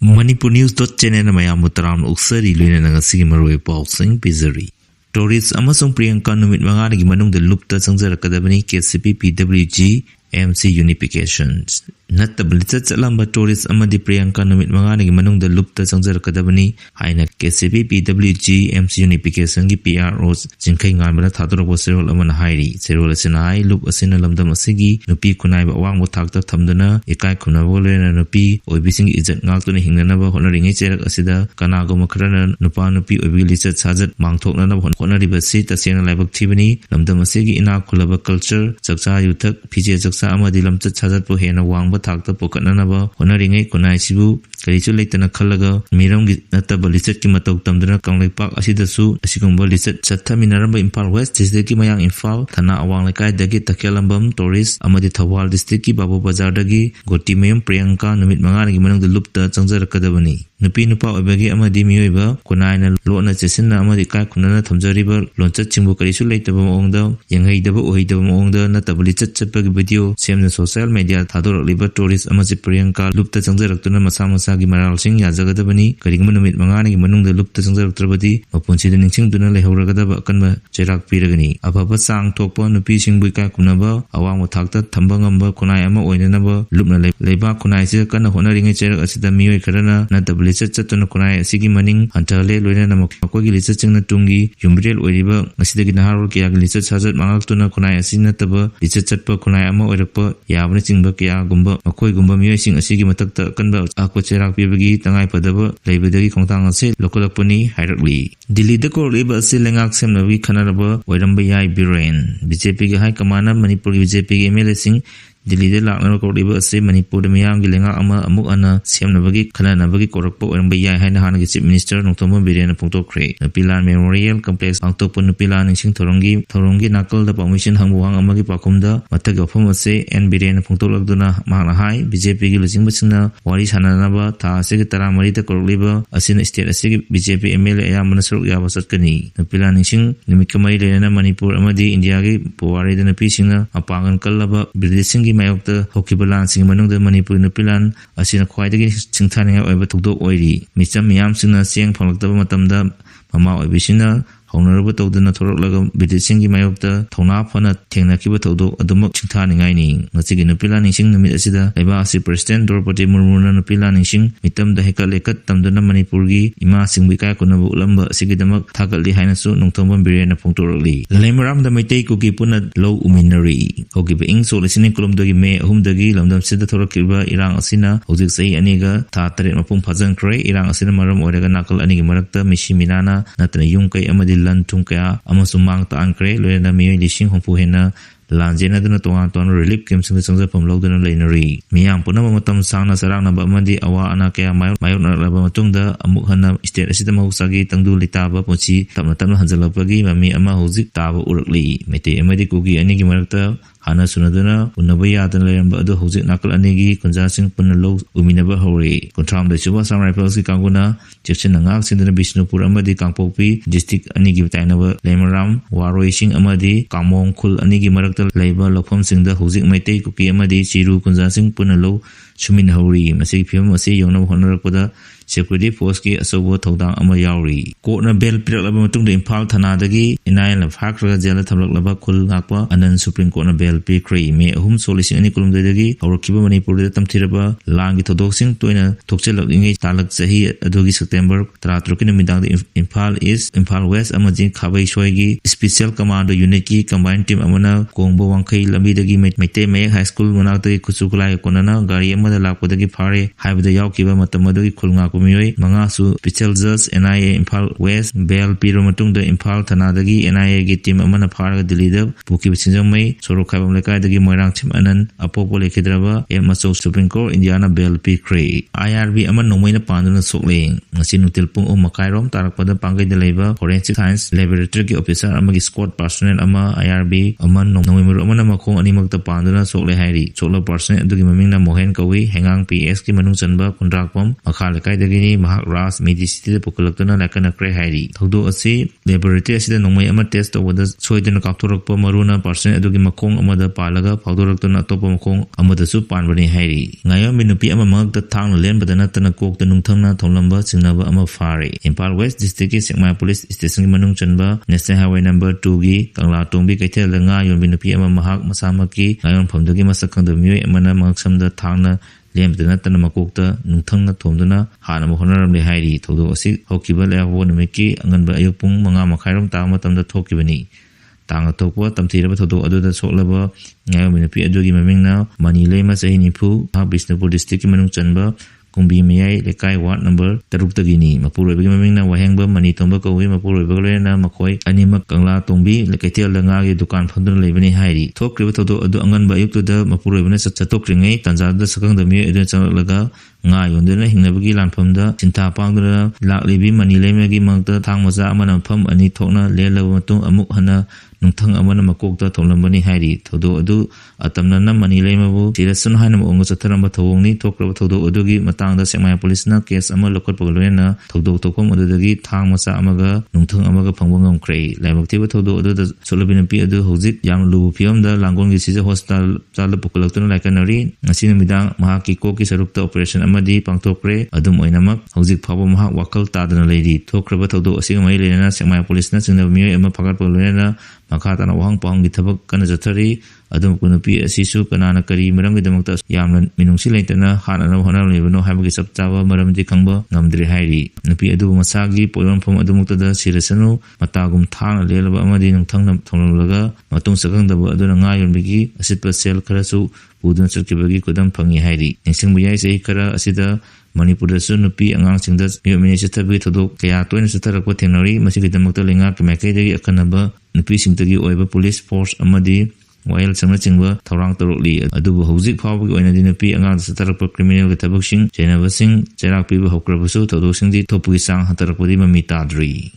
Manipur News.channel Maya Mutaram Uxari Luna Sigmaroi Pausing Pizzery. Tourist Amazon Priyanka Numit Mangani Manung the Lupta Sanzar Academy KCP PWG MC Unifications. Nattaba Lichat Lamba Tourist Amadi Priyanka Numit Mangani Manung the Lupta Sanzar Academy Haina KCP PWG MC Unification PROs Jinkai Ngamana Thadorkpa Serol Aman Hairi Serol Sinai Loop Asina Lamdam Asigi Nupi Kunai Wang Mutakta Tamdana Ikai Kunavole and Nupi Obising Izat Ngak Hinganaba honoring Cherak Asida Kanago Makrana Nupa Nupi Obi Lichat Hazard Mangtok Nana Honoriba Sit Asina Labak Tibani Lamdam Asigi Ina Kulaba Culture Saksa Yutak PJ Saksa Amadi Lamchat Hazard Pohena Wang Takta Pokanaba, honoring Kunai Sibu, Karisu Latana Kalaga, Miram Nattaba Lichat Kimatok Tamdana Kangli Park Asidasu, Asikumba Lichat Chataminaramba Impal West, District Mayang Infal, Tana Awang Lakai Dagi Takelambam, Tourist, Amadi Tawal District, Babu Bazar Dagi, Gotimayam Priyanka, Numit Mangani Manung the Lupta, Zanzar Kadabani. Nupi Nupa Obagi Amadi Miuba, Kunai Lona Chesina Amadi Kai Kunana Tamzariba, Lonchat Chimbu Karisu Lataba Ongda, Yangai Daba Oidaba Ongda, Nattaba Lichat Chapagi video, same the social media, Thadorkpa Tourist Amasi Priyanka, Lupta Zanzaratuna Masamasa Maral Singh Yazagadabani, Karimanumit Mangani Manung the Lupta Zanzar Trabadi, Opunsi the Ningsing Duna Lehoragadaba Kanba, Cherak Piragani, Ababa Sang Topa, Nupi Singbuika Kunaba, Awang Takta, Tambangamba, Kunayama, Oinanaba, Lupna Leba Kunai Kana honoring a Cherak Asida Mio Karana, Nattaba Lichat Chatuna Kunai, Sigi Maning, Antale, Luna Makogi Lichat Tungi, Yumbril Oriba, Asidaginaharu Kiag Lichat Hazard Mangatuna Kunai Asinataba, Lichat Chatpa Kunayama Orapa, Yabri Bakia Gumba, Makoi Gumba Musing a Sigi Matakta Kanba, Aquacherak Pibagi, Tangai Padaba, Labadagi Kontang Ase, Lokalapuni, Hirakli. Dili the Kor Labor Silangak Semnavi Kanaraba, Wedambayai Biren, BJP High Commander, Manipuri BJP MLSing. Dili the Lakna Koriba say Manipur the Mayang Gilenga Ama Amukana, Semnabagi, Kalanabagi Korakpo, and Baya Hanahana Chief Minister, Notomo Biran Punto Cray, the Pilan Memorial Complex, Octopun Pilan in Torongi, Nakal, the Permission Hambuang Amagi Pakumda, Matagapoma say, and Biran Punto Lagduna, Mahahai, BJP Gilising Waris Hananaba, Ta Secretary Marita Koriba, Asin State Asig, BJP MLA Yamanasur Yavasakani, the Pilan in Nimikamai Lena Manipur Amadi, Indiagi, Puari than a Pisina, Apangan Kalaba, Bridising Mayokta, Hokibalan, Sing Manung the Manipur Nupilan, Asina quite against Singtania over Tudo Oiri, Mr. Miam Sina Siang Palakta Matamda, Mama Obishina, Honorable the Natural Lago, Bidisingi Mayokta, Tona Pana, Tenaki Todo, Adumak Chintani, Nasig Nupilan, Sing the Midasida, Lebasi President, Dorpati Murmuna Nupilan, Sing, Mitam the Hekalekat, Tamdana Manipurgi, Ima Singwika Kunabu Lamba, Sigidamak, Takali Hinasu, Nongtoman Birena Puntorali. Lemram the Mate Cookie Puna Low Uminari, Hokiba so listening Kulum Dagi May, whom Dagi, Lamdam Sidatora Kilba, Irang Asina, Hozik Say Aniga, Tatari Mapum Pazan Cray, Irang Asina Maram, Orega Nakal Anig Marakta, Mishiminana, Natana Yunkai Amadi. Tungkaya Amasumang Taan Cray, Lena Mio Lishing Hompuhena, Lanjena the Toan relief came to the Sansa from Logan Lanery. Miam Punamatam Sana Sarana Bamadi, Awa Anakea, Mayona Labamatunda, Amuhana, State Asitamo Sagi, Tandu Litaba, Pochi, Tamatan Hanzalapagi, Mami Amahuzik, Tava Urli, Mete Emedi Kugi, Anigi Marakta. Hana Sunadana, Unabaya the Lamb, the Hosik Nakal Anigi, Conjasing Punalo, Uminaba Hori, Contram the Suba Sam Rifles Kanguna, Jackson Ngak, in the Bishnupur Amadi Kampopi, District Anigi Tainava, Lemaram, Waroishing Amadi, Kamong Kul Anigi Marakal, Labor, Lopom Sing the Hosik Mate, Kuki Amadi, Chiru, Conjasing Punalo, Shumin Hori, Masik Pim, Masi, Yono Honorapoda, Security Force Asobo Todang Amayauri. Court Bell Piralabatung the Impal Tanadagi, in Isle of Hakra Jella Tablaba Kul Nakwa, and then Supreme Court Bell P. Cray, may whom soliciting any column degi, or Kiba Manipur Tamtiraba, Langi Todoxing, Toina, Toxel of English, Talak Sahi, Adogi September, Tratrokin Midang the Impal East, Impal West, Amazing Kabai Shoigi, Special Commando Uniki, Combined Team Amana, Gombo Wankai, Lamidagi, Mete May High School, Monata, Kusukulai, Konana, Gariama, the Lapodagi Pare, Hive the Yakiba Matamadagi Kulnak. Mangasu, Pichelzas, NIA Impal West, Bell Piromatung the Impal Tanadagi, NIA Gitim Amana Parga the leader, Puki Sinjamay, Sorokabam Laka the Moirang Tim Anan, Apopo Lekidrava, Elmaso Supreme Court, Indiana Bell P. Cray. IRB Aman Nomina Pandana Sokling, Nasinutilpung O Makairom, Tarakpada Panga de Labor, Forensic Science, Laboratory Officer, Amagi Squad Personnel Ama, IRB, Aman Nomimur Amana Mako Animak the Pandana Sokle Hari, Solar Personnel, Dugimamina Mohen Kawi. ꯇꯧꯏ ꯍꯦꯡꯉꯥꯡ PX ꯀꯤ ꯃꯅꯨꯡ ꯆꯟꯕ ꯈꯨꯟꯗ꯭ꯔꯥꯛꯄꯝ ꯃꯈꯥ ꯂꯩꯀꯥꯏꯗꯒꯤꯅꯤ ꯃꯍꯥꯛ ꯔꯥꯖ ꯃꯦꯗꯤꯁꯤꯇꯤꯗ ꯄꯨꯈꯠꯂꯛꯇꯨꯅ ꯂꯥꯏꯀꯠꯅꯈ꯭ꯔꯦ ꯍꯥꯏꯔꯤ ꯊꯧꯗꯣꯛ ꯑꯁꯤ laboratory ꯑꯁꯤꯗ ꯅꯣꯡꯃꯩ ꯑꯃ ꯇꯦꯁ ꯇꯧꯕꯗ ꯁꯣꯏꯗꯅ ꯀꯥꯞꯊꯣꯔꯛꯄ ꯃꯔꯨꯅ ꯄꯥꯔꯁꯟ ꯑꯗꯨꯒꯤ ꯃꯈꯣꯡ ꯑꯃꯗ ꯄꯥꯜꯂꯒ ꯐꯥꯎꯗꯣꯔꯛꯇꯨꯅ ꯑꯇꯣꯞꯄ ꯃꯈꯣꯡ ꯑꯃꯗꯁꯨ ꯄꯥꯟꯕꯅꯤ ꯍꯥꯏꯔꯤ ꯉꯥꯌꯣꯟꯕꯤ ꯅꯨꯄꯤ ꯑꯃ ꯃꯉꯛꯇ ꯊꯥꯡꯅ ꯂꯦꯟꯕꯗ ꯅꯠꯇꯅ ꯀꯣꯛꯇ ꯅꯨꯡꯊꯪꯅ ꯊꯣꯝꯂꯝꯕ ꯆꯤꯡꯅꯕ ꯑꯃ ꯐꯥꯔꯦ ꯏꯝꯐꯥꯜ ꯋꯦꯁ ꯗꯤꯁꯇ꯭ꯔꯤꯛꯀꯤ ꯁꯦꯛꯃꯥꯏ ꯄꯨꯂꯤꯁ ꯁ꯭ꯇꯦꯁꯟꯒꯤ ꯃꯅꯨꯡ ꯆꯟꯕ ꯅꯦꯁꯅꯦꯜ ꯍꯥꯏꯋꯦ ꯅꯝꯕꯔ 2ꯒꯤ ꯀꯪꯂꯥ ꯇꯣꯡꯕꯤ ꯀꯩꯊꯦꯜꯗ ꯉꯥ ꯌꯣꯟꯕꯤ ꯅꯨꯄꯤ ꯑꯃ ꯃꯍꯥꯛ ꯃꯁꯥꯃꯛꯀꯤ ꯉꯥꯌꯣꯟꯐꯝꯗꯒꯤ ꯃꯁꯛ ꯈꯪꯗꯕ ꯃꯤꯑꯣꯏ ꯑꯃꯅ ꯃꯉꯛꯁꯝꯗ ꯊꯥꯡꯅ ꯂꯦꯟꯕꯗ ꯅꯠꯇꯅ ꯃꯀꯣꯛꯇ ꯅꯨꯡꯊꯪꯅ ꯊꯣꯝꯗꯨꯅ ꯍꯥꯠꯅꯕ ꯍꯣꯠꯅꯔꯝꯂꯦ ꯍꯥꯏꯔꯤ ꯊꯧꯗꯣꯛ ꯑꯁꯤ ꯍꯧꯈꯤꯕ ꯂꯩꯕꯥꯛꯄꯣꯛꯄ ꯅꯨꯃꯤꯠꯀꯤ ꯑꯉꯟꯕ ꯑꯌꯨꯛ ꯄꯨꯡ 5:30 ꯇꯥꯕ ꯃꯇꯝꯗ ꯊꯣꯛꯈꯤꯕꯅꯤ ꯇꯥꯡꯅ ꯊꯣꯛꯄ ꯇꯝꯊꯤꯔꯕ ꯊꯧꯗꯣꯛ ꯑꯗꯨꯗ ꯁꯣꯛꯂꯕ ꯉꯥꯌꯣꯟꯕꯤ ꯅꯨꯄꯤ ꯑꯗꯨꯒꯤ ꯃꯃꯤꯡꯅ ꯃꯅꯤ ꯂꯩꯃ ꯆꯍꯤ 90 ꯕꯤꯁꯅꯨꯄꯨꯔ ꯗꯤꯁꯇ꯭ꯔꯤꯛꯀꯤ ꯃꯅꯨꯡ ꯆꯟꯕ ꯀꯨꯝꯕꯤ ꯃꯌꯥꯏ ꯂꯩꯀꯥꯏ ꯋꯥꯔꯗ ꯅꯝꯕꯔ 6ꯇꯒꯤꯅꯤ ꯃꯄꯨꯔꯣꯏꯕꯒꯤ ꯃꯃꯤꯡꯅ ꯋꯥꯍꯦꯡꯕ ꯃꯅꯤ ꯇꯣꯝꯕ ꯀꯧꯏ ꯃꯄꯨꯔꯣꯏꯕꯒ ꯂꯣꯏꯅꯅ ꯃꯈꯣꯏ ꯑꯅꯤꯃꯛ ꯀꯪꯂꯥ ꯇꯣꯡꯕꯤ ꯀꯩꯊꯦꯜꯗ ꯉꯥꯒꯤ ꯗꯨꯀꯥꯟ ꯐꯝꯗꯨꯅ ꯂꯩꯕꯅꯤ ꯍꯥꯏꯔꯤ ꯊꯣꯛꯈ꯭ꯔꯤꯕ ꯊꯧꯗꯣꯛ ꯑꯗꯨ ꯑꯉꯟꯕ ꯑꯌꯨꯛꯇꯨꯗ ꯃꯄꯨꯔꯣꯏꯕꯅ ꯆꯠꯊꯣꯛꯇ꯭ꯔꯤꯉꯩ ꯇꯥꯟꯖꯥꯗꯨꯗ ꯁꯛꯈꯪꯗꯕ ꯃꯤꯑꯣꯏ ꯑꯗꯨꯅ ꯆꯪꯂꯛꯂꯒ ꯉꯥ ꯌꯣꯟꯗꯨꯅ ꯍꯤꯡꯅꯕꯒꯤ ꯂꯥꯟꯐꯝꯗ ꯁꯤꯟꯊꯥ ꯄꯥꯡꯗꯨꯅ ꯂꯥꯛꯂꯤꯕꯤ ꯃꯅꯤ ꯂꯩꯃꯒꯤ ꯃꯉꯛꯇ ꯊꯥꯡ ꯃꯆꯥ ꯑꯃꯅ ꯃꯐꯝ ꯑꯅꯤ ꯊꯣꯛꯅ ꯂꯦꯜꯂꯕ ꯃꯇꯨꯡ ꯑꯃꯨꯛ ꯍꯟꯅ ꯅꯨꯡꯊꯪ ꯑꯃꯅ ꯃꯀꯣꯛꯇ ꯊꯣꯝꯂꯝꯕꯅꯤ ꯍꯥꯏꯔꯤ ꯊꯧꯗꯣꯛ ꯑꯗꯨ ꯑꯇꯝꯅꯅ ꯃꯅꯤ ꯂꯩꯃꯕꯨ ꯁꯤꯔꯁꯅꯨ ꯍꯥꯏꯅ ꯃꯑꯣꯡꯗ ꯆꯠꯊꯔꯝꯕ ꯊꯧꯑꯣꯡꯅꯤ ꯊꯣꯛꯈ꯭ꯔꯕ ꯊꯧꯗꯣꯛ ꯑꯗꯨꯒꯤ ꯃꯇꯥꯡꯗ ꯁꯦꯛꯃꯥꯏ ꯄꯨꯂꯤꯁꯅ ꯀꯦꯁ ꯑꯃ ꯂꯧꯈꯠꯄꯒ ꯂꯣꯏꯅꯅ ꯊꯧꯗꯣꯛ ꯊꯣꯛꯐꯝ ꯑꯗꯨꯗꯒꯤ ꯊꯥꯡ ꯃꯆꯥ ꯑꯃꯒ ꯅꯨꯡꯊꯪ ꯑꯃꯒ ꯐꯪꯕ ꯉꯝꯈ꯭ꯔꯦ ꯂꯥꯏꯕꯛ ꯊꯤꯕ ꯊꯧꯗꯣꯛ ꯑꯗꯨꯗ ꯁꯣꯛꯂꯕꯤ ꯅꯨꯄꯤ ꯑꯗꯨ ꯍꯧꯖꯤꯛ ꯌꯥꯝꯅ ꯂꯨꯕ ꯐꯤꯕꯝꯗ ꯂꯥꯡꯒꯣꯜꯒꯤ ꯁꯤꯖ ꯍꯣꯁꯄꯤꯇꯥꯜꯗ ꯄꯨꯈꯠꯂꯛꯇꯨꯅ ꯂꯥꯏꯀꯠꯅꯔꯤ ꯉꯁꯤ ꯅꯨꯃꯤꯗꯥꯡ ꯃꯍꯥꯛꯀꯤ ꯀꯣꯛꯀꯤ ꯁꯔꯨꯛꯇ ꯑꯣꯄꯔꯦꯁꯟ ꯑꯃꯗꯤ ꯄꯥꯡꯊꯣꯛꯈ꯭ꯔꯦ ꯑꯗꯨꯝ ꯑꯣꯏꯅꯃꯛ ꯍꯧꯖꯤꯛ ꯐꯥꯎꯕ ꯃꯍꯥꯛ ꯋꯥꯈꯜ ꯇꯥꯗꯅ ꯂꯩꯔꯤ ꯊꯣꯛꯈ꯭ꯔꯕ ꯊꯧꯗꯣꯛ ꯑꯁꯤꯒ ꯃꯔꯤ ꯂꯩꯅꯅ ꯁꯦꯛꯃꯥꯏ ꯄꯨꯂꯤꯁꯅ ꯆꯤꯡꯅꯕ ꯃꯤꯑꯣꯏ ꯑꯃ ꯐꯥꯒꯠꯄꯒ ꯂꯣꯏꯅꯅ ꯃꯈꯥ ꯇꯥꯅ ꯋꯥꯍꯪ ꯄꯥꯎꯍꯪꯒꯤ ꯊꯕꯛ ꯀꯟꯅ ꯆꯠꯊꯔꯤ ꯑꯗꯨꯕꯨ ꯅꯨꯄꯤ ꯑꯁꯤꯁꯨ ꯀꯅꯥꯅ ꯀꯔꯤ ꯃꯔꯝꯒꯤꯗꯃꯛꯇ ꯌꯥꯝꯅ ꯃꯤꯅꯨꯡꯁꯤ ꯂꯩꯇꯅ ꯍꯥꯠꯅꯅꯕ ꯍꯣꯠꯅꯔꯝꯂꯤꯕꯅꯣ ꯍꯥꯏꯕꯒꯤ ꯆꯞ ꯆꯥꯕ ꯃꯔꯝꯗꯤ ꯈꯪꯕ ꯉꯝꯗ꯭ꯔꯤ ꯍꯥꯏꯔꯤ ꯅꯨꯄꯤ ꯑꯗꯨꯕꯨ ꯃꯁꯥꯒꯤ ꯄꯣꯠꯌꯣꯟꯐꯝ ꯑꯗꯨꯃꯛꯇꯗ ꯁꯤꯔꯁꯅꯨ ꯃꯇꯥꯒꯨꯝ ꯊꯥꯡꯅ ꯂꯦꯜꯂꯕ ꯑꯃꯗꯤ ꯅꯨꯡꯊꯪꯅ ꯊꯣꯝꯂꯝꯂꯒ ꯃꯇꯨꯡ ꯁꯛꯈꯪꯗꯕ ꯑꯗꯨꯅ ꯉꯥ ꯌꯣꯟꯕꯤꯒꯤ ꯑꯁꯤꯠꯄ ꯁꯦꯜ ꯈꯔꯁꯨ ꯄꯨꯗꯨꯅ ꯆꯠꯈꯤꯕꯒꯤ ꯈꯨꯗꯝ ꯐꯪꯏ ꯍꯥꯏꯔꯤ ꯅꯤꯡꯁꯤꯡꯕ ꯌꯥꯏ ꯆꯍꯤ ꯈꯔ ꯑꯁꯤꯗ ꯃꯅꯤꯄꯨꯔꯗꯁꯨ ꯅꯨꯄꯤ ꯑꯉꯥꯡꯁꯤꯡꯗ ꯃꯤꯑꯣꯠ ꯃꯤꯅꯩ ꯆꯠꯊꯕꯒꯤ ꯊꯧꯗꯣꯛ ꯀꯌꯥ ꯇꯣꯏꯅ ꯆꯠꯊꯔꯛꯄ ꯊꯦꯡꯅꯔꯤ ꯃꯁꯤꯒꯤꯗꯃꯛꯇ ꯂꯩꯉꯥꯛꯀꯤ ꯃꯥꯏꯀꯩꯗꯒꯤ ꯑꯈꯟꯅꯕ ꯅꯨꯄꯤꯁꯤꯡꯇꯒꯤ ꯑꯣꯏꯕ ꯄꯨꯂꯤꯁ ꯐꯣꯔꯁ ꯑꯃꯗꯤ ꯋꯥꯌꯦꯜꯁꯪꯅꯆꯤꯡꯕ ꯊꯧꯔꯥꯡ ꯇꯧꯔꯛꯂꯤ ꯑꯗꯨꯕꯨ ꯍꯧꯖꯤꯛ ꯐꯥꯎꯕꯒꯤ ꯑꯣꯏꯅꯗꯤ ꯅꯨꯄꯤ ꯑꯉꯥꯡꯗ ꯆꯠꯊꯔꯛꯄ ꯀ꯭ꯔꯤꯃꯤꯅꯦꯜꯒꯤ ꯊꯕꯛꯁꯤꯡ ꯆꯩꯅꯕꯁꯤꯡ ꯆꯩꯔꯥꯛ ꯄꯤꯕ ꯍꯧꯈ꯭ꯔꯕꯁꯨ ꯊꯧꯗꯣꯛꯁꯤꯡꯗꯤ ꯊꯣꯛꯄꯒꯤ ꯆꯥꯡ ꯍꯟꯊꯔꯛꯄꯗꯤ ꯃꯃꯤ ꯇꯥꯗ꯭ꯔꯤ